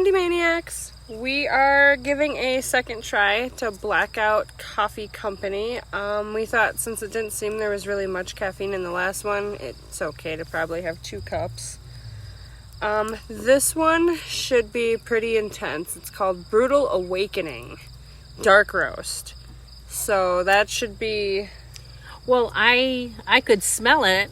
Mandi Maniacs. We are giving a second try to Blackout Coffee Company. We thought since it didn't seem there was really much caffeine in the last one, it's okay to probably have 2 cups. This one should be pretty intense. It's called Brewtal Awakening Dark Roast. So that should be... Well, I could smell it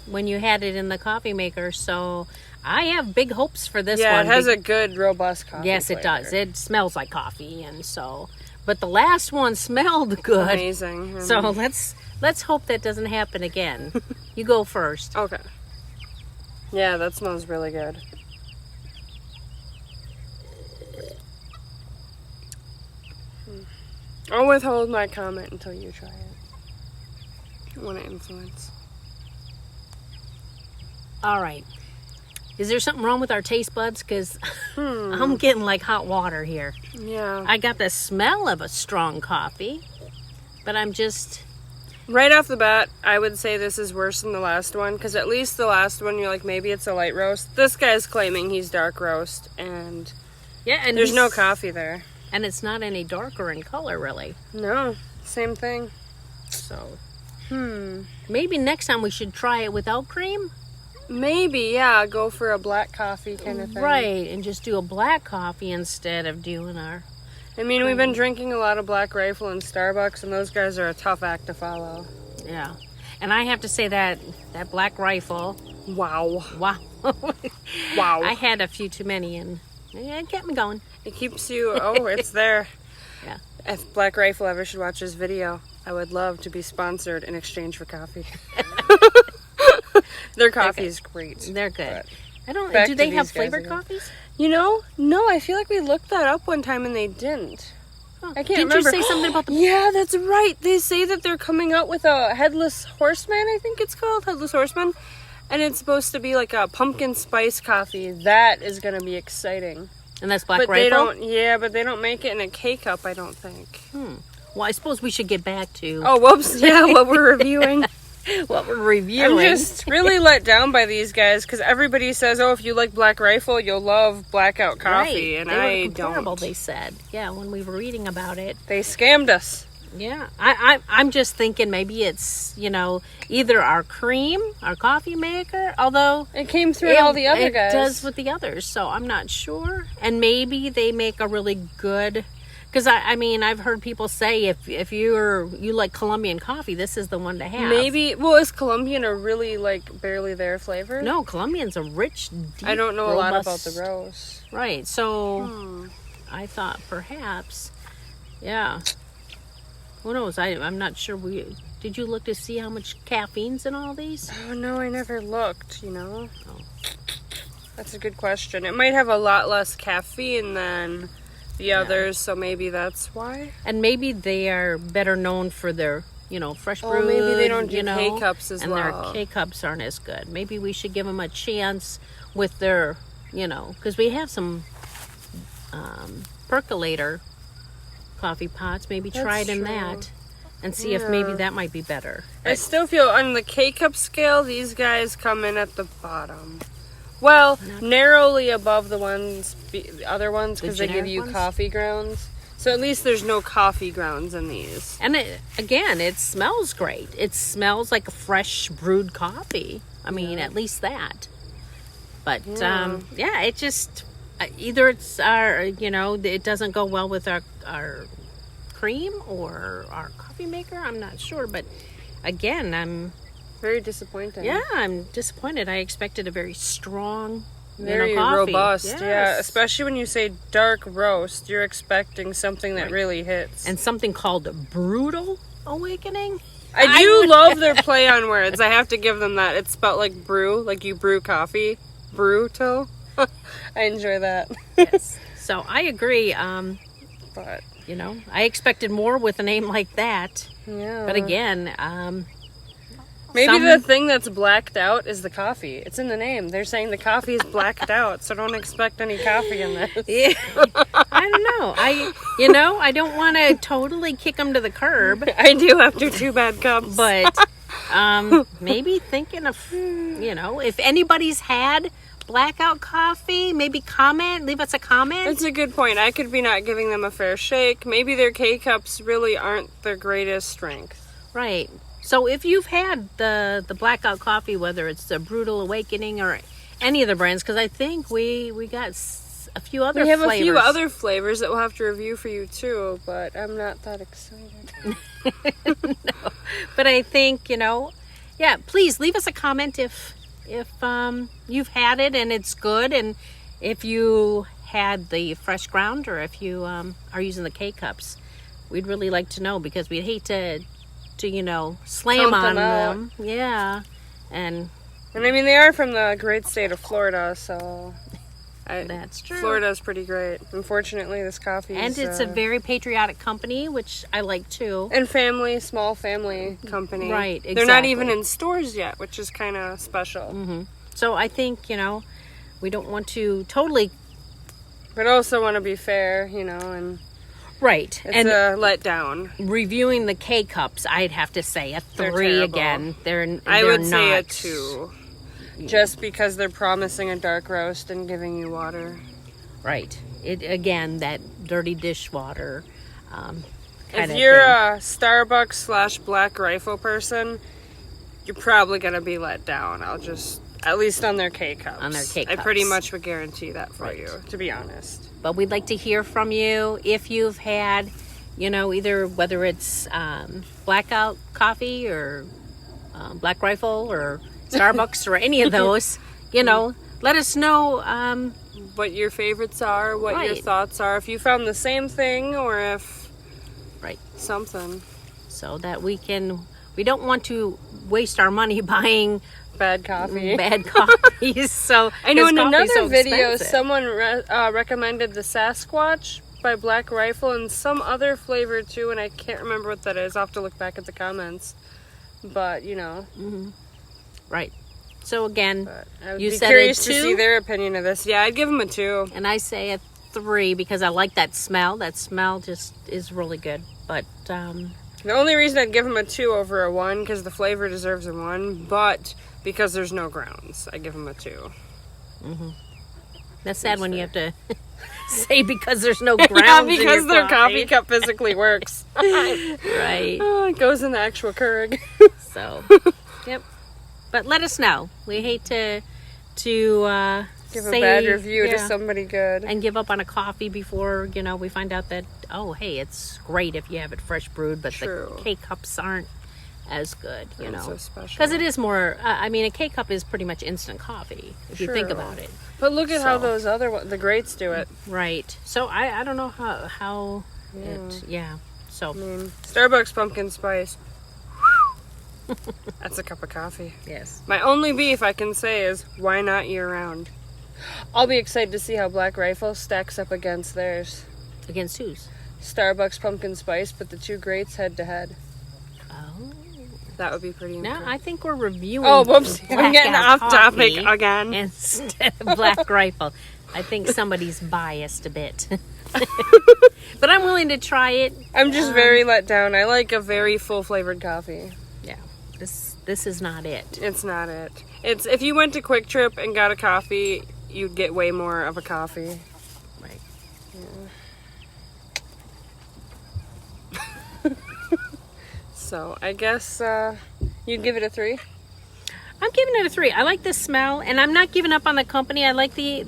when you had it in the coffee maker, so I have big hopes for this one. Yeah, it has a good, robust coffee Yes, flavor. it does. It smells like coffee, and so... But the last one smelled good. Amazing. So let's hope that doesn't happen again. You go first. Okay. Yeah, that smells really good. I'll withhold my comment until you try it. I want to influence. All right. Is there something wrong with our taste buds? Because I'm getting like hot water here. Yeah. I got the smell of a strong coffee, but I'm just... Right off the bat, I would say this is worse than the last one, because at least the last one, you're like, maybe it's a light roast. This guy's claiming he's dark roast, and there's no coffee there. And it's not any darker in color, really. No, same thing. So, maybe next time we should try it without cream? Maybe, yeah, go for a black coffee kind of thing. Right, and just do a black coffee instead of doing our... I mean, we've been drinking a lot of Black Rifle and Starbucks, and those guys are a tough act to follow. Yeah. And I have to say that Black Rifle... Wow. Wow. Wow. I had a few too many, and it kept me going. It keeps you... Oh, it's there. Yeah. If Black Rifle ever should watch this video, I would love to be sponsored in exchange for coffee. Their coffee is great. They're good. Back Do to they these have guys flavored again. coffees? You know, no, I feel like we looked that up one time and they didn't. Huh. I can't Didn't remember. you say something about the... Yeah, that's right. They say that they're coming out with a Headless Horseman, I think it's called, Headless Horseman. And it's supposed to be like a pumpkin spice coffee. That is going to be exciting. And that's Black But Rifle? but they don't make it in a K-cup, I don't think. Well, I suppose we should get back to Oh, whoops. Yeah, what we're reviewing. what we're reviewing. I'm just really let down by these guys because everybody says, oh, if you like Black Rifle, you'll love Blackout Coffee. Right. And They were I comparable, don't. they said. Yeah, when we were reading about it. They scammed us. Yeah. I'm just thinking maybe it's, either our cream, our coffee maker, although... It came through all the other guys. It does with the others, so I'm not sure. And maybe they make a really good... Because, I've heard people say if you like Colombian coffee, this is the one to have. Maybe, well, is Colombian a really, barely there flavor? No, Colombian's a rich, deep, I don't know a lot about robust- the roast. Right, so I thought perhaps, yeah. Who knows? I'm not sure. Did you look to see how much caffeine's in all these? Oh, no, I never looked, Oh. That's a good question. It might have a lot less caffeine than the others, so maybe that's why. And maybe they are better known for their, fresh brewed. Oh, maybe they don't do K-cups as and well. their K-cups aren't as good. Maybe we should give them a chance with their, because we have some percolator coffee pots. Maybe try it in true. that and see if maybe that might be better. I still feel on the K-cup scale, these guys come in at the bottom. Well, narrowly above the other ones, because they give generic you ones? coffee grounds. So at least there's no coffee grounds in these. And it smells great. It smells like a fresh brewed coffee. At least that. But it just either it's our, it doesn't go well with our cream or our coffee maker. I'm not sure, but again, I'm very disappointing. Yeah, I'm disappointed. I expected a very strong, very coffee. robust. Yes. Yeah, especially when you say dark roast, you're expecting something that really hits. And something called Brewtal Awakening. I do love their play on words. I have to give them that. It's spelled like brew, like you brew coffee. Brewtal. I enjoy that. Yes. So I agree. But I expected more with a name like that. yeah. But again, maybe the thing that's blacked out is the coffee. It's in the name. They're saying the coffee is blacked out, so don't expect any coffee in this. Yeah. I don't know. I don't want to totally kick them to the curb. I do after 2 bad cups. But maybe thinking of, if anybody's had Blackout coffee, maybe comment, leave us a comment. That's a good point. I could be not giving them a fair shake. Maybe their K-Cups really aren't their greatest strength. Right. So if you've had the Blackout coffee, whether it's the Brewtal Awakening or any of the brands, because I think we got a few other flavors. We have a few other flavors that we'll have to review for you too, but I'm not that excited. No. But I think, yeah, please leave us a comment if you've had it and it's good, and if you had the fresh ground, or if you are using the K-Cups. We'd really like to know, because we'd hate to slam on them. Yeah. And I mean, they are from the great state of Florida, so that's true. Florida's pretty great. Unfortunately, this coffee and it's a very patriotic company, which I like too. And small family company. Right, exactly. They're not even in stores yet, which is kind of special. Mm-hmm. So I think, we don't want to totally... But also want to be fair, and... Right. It's and a letdown. Reviewing the K-Cups, I'd have to say a 3 again. I would not... say a 2. Just because they're promising a dark roast and giving you water. Right. Again, that dirty dishwater kind if of you're thing. a Starbucks / Black Rifle person, you're probably going to be let down. At least on their K-Cups. On their K-Cups. I pretty much would guarantee that for you, to be honest. But we'd like to hear from you if you've had, either whether it's Blackout coffee or Black Rifle or Starbucks or any of those. Let us know what your favorites are, what your thoughts are, if you found the same thing or if something. So that we don't want to waste our money buying bad coffee. So I know in another so video expensive. someone recommended the Sasquatch by Black Rifle and some other flavor too, and I can't remember what that is. I'll have to look back at the comments. But Mm-hmm. Right. So again, I would you be said curious a to 2? see their opinion of this. Yeah, I'd give them a 2. And I say a 3 because I like that smell. That smell just is really good. But the only reason I'd give them a 2 over a 1, because the flavor deserves a 1, but because there's no grounds, I give them a 2. Mm-hmm. That's sad when you have to say because there's no grounds. Yeah, in because your their coffee cup physically works. Right. Oh, it goes in the actual Keurig. So, yep. But let us know. We hate to give a bad review to somebody good and give up on a coffee before we find out that hey, it's great if you have it fresh brewed, but the K-Cups aren't as good. So special because it is more. A K-Cup is pretty much instant coffee if you think about it. But look at how those the greats do it. Right. So I don't know how it. Yeah. So Starbucks pumpkin spice. That's a cup of coffee. Yes. My only beef I can say is, why not year-round? I'll be excited to see how Black Rifle stacks up against theirs. Against whose? Starbucks pumpkin spice, but the 2 greats head-to-head. Oh. That would be pretty interesting. Now, I think we're reviewing Oh, whoops. I'm getting off topic coffee again. Instead of Black Rifle. I think somebody's biased a bit. But I'm willing to try it. I'm just very let down. I like a very full-flavored coffee. Yeah. This is not it. It's not it. It's if you went to Quick Trip and got a coffee, you'd get way more of a coffee. Right. Yeah. So I guess you'd give it a 3? I'm giving it a 3. I like the smell, and I'm not giving up on the company. I like the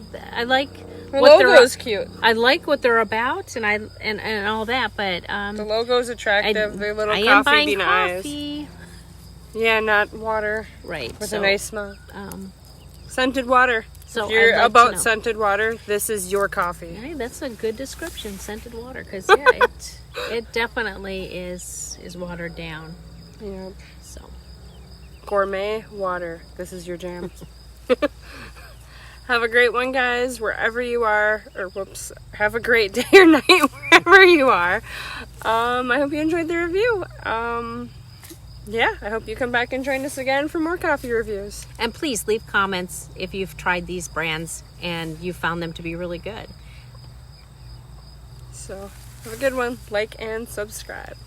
what logo's cute. I like what they're about, and all that. But the logo's attractive. Their little I am coffee buying bean coffee. eyes. Yeah, not water. Right. With a nice smell. Scented water. So if you're like about scented water, this is your coffee. Hey, that's a good description, scented water, because it definitely is watered down. Yeah. So gourmet water. This is your jam. Have a great one, guys, wherever you are. Or whoops. Have a great day or night wherever you are. I hope you enjoyed the review. Yeah, I hope you come back and join us again for more coffee reviews. And please leave comments if you've tried these brands and you found them to be really good. So, have a good one. Like and subscribe.